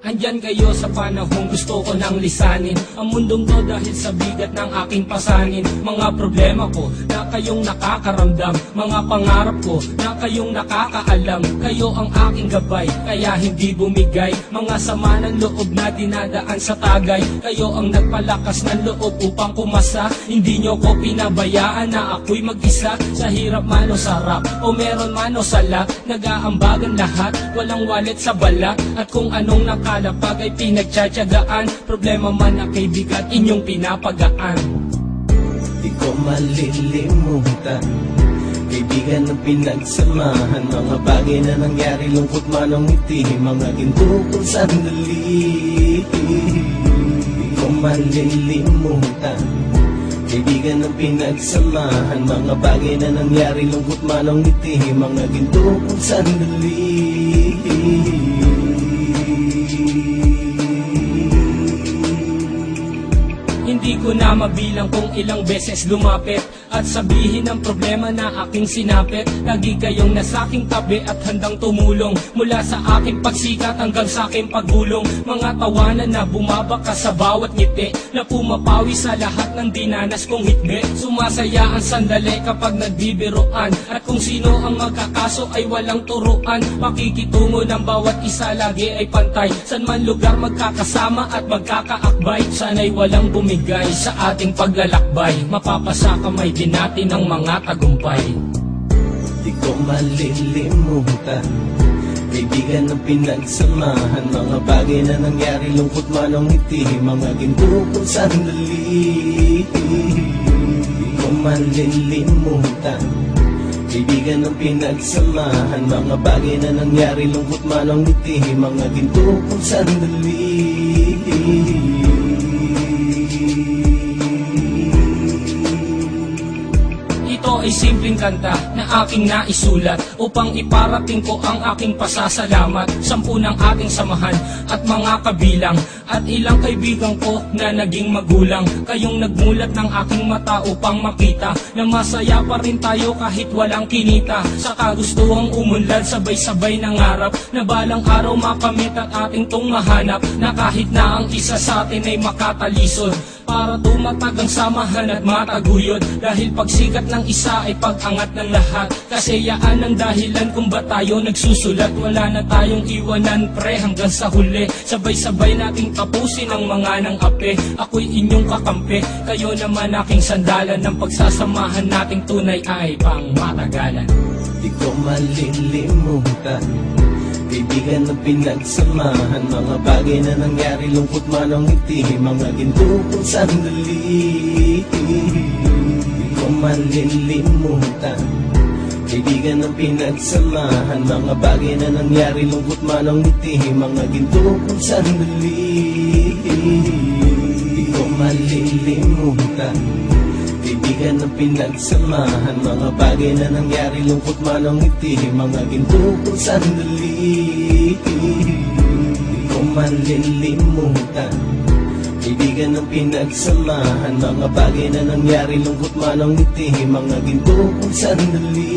Andyan kayo sa panahong gusto ko nang lisanin ang mundong to dahil sa bigat ng aking pasanin. Mga problema ko na kayong nakakaramdam, mga pangarap ko na kayong nakakaalam. Kayo ang aking gabay, kaya hindi bumigay. Mga sama ng loob na dinadaan sa tagay. Kayo ang nagpalakas ng loob upang kumasa. Hindi nyo ko pinabayaan na ako'y mag-isa. Sa hirap man o sarap, o meron man o sala, nag-aambagan lahat, walang walet sa bala. At kung anong nakalapag ay pinagtsatsagaan, problema man na kay bigat inyong pinapagaan. Di ko malilimutan, kaibigan ng pinagsamahan, mga bagay na nangyari, lungkot man o ngiti, mga ginto kong sandali. Di ko malilimutan, kaibigan ng pinagsamahan, mga bagay na nangyari, lungkot man o ngiti, mga ginto kong sandali. Hindi ko na mabilang kung ilang beses lumapit at sabihin ang problema na aking sinapit. Lagi kayong nasa aking tabi at handang tumulong, mula sa aking pagsikat hanggang sa aking paggulong. Mga tawanan na bumabaka sa bawat ngiti, na pumapawi sa lahat ng dinanas kong hitbi. Sumasaya ang sandali kapag nagbibiroan, at kung sino ang magkakaso ay walang turuan. Makikitungo ng bawat isa lagi ay pantay, san man lugar magkakasama at magkakaakbay. Sana'y walang bumigay sa ating paglalakbay, mapapasa kamay din natin ang mga tagumpay. Di ko malilimutan, kaibigan ng pinagsamahan, mga bagay na nangyari, lungkot man o ngiti, mga ginto kong sandali. Di ko malilimutan, kaibigan ng pinagsamahan, mga bagay na nangyari, lungkot man o ngiti, mga ginto kong sandali. Ito ay simpleng kanta na aking naisulat upang iparating ko ang aking pasasalamat. 10 ng ating samahan at mga kabilang, at ilang kaibigan ko na naging magulang. Kayong nagmulat ng aking mata upang makita na masaya pa rin tayo kahit walang kinita. Sa kagustuhang umunlad, sabay-sabay nangarap na balang araw makamit at ating tong mahanap, na kahit na ang isa sa atin ay makatalisod, para tumatag ang samahan at mataguyod. Dahil pagsikat ng isa ay pag-angat ng lahat, kasayaan ang dahilan kung ba tayo nagsusulat. Wala na tayong iwanan pre hanggang sa huli, sabay-sabay nating tapusin ang mga nang ape. Ako'y inyong kakampi, kayo naman aking sandalan, ng pagsasamahan nating tunay ay pang matagalan. Di ko malilimutan, kaibigan ng pinagsamahan, mga bagay na nangyari, lungkot man o ngiti, mga ginto kong sandali. Di ko malilimutan, kaibigan ng pinagsamahan, mga bagay na nangyari, lungkot man o ngiti, mga ginto kong sandali. Di ko malilimutan, kaibigan ng pinagsamahan, mga bagay na nangyari, lungkot man o ngiti, mga ginto kong sandali. Di ko malilimutan, kaibigan ng pinagsamahan, mga bagay na nangyari, lungkot man o ngiti, mga ginto kong sandali.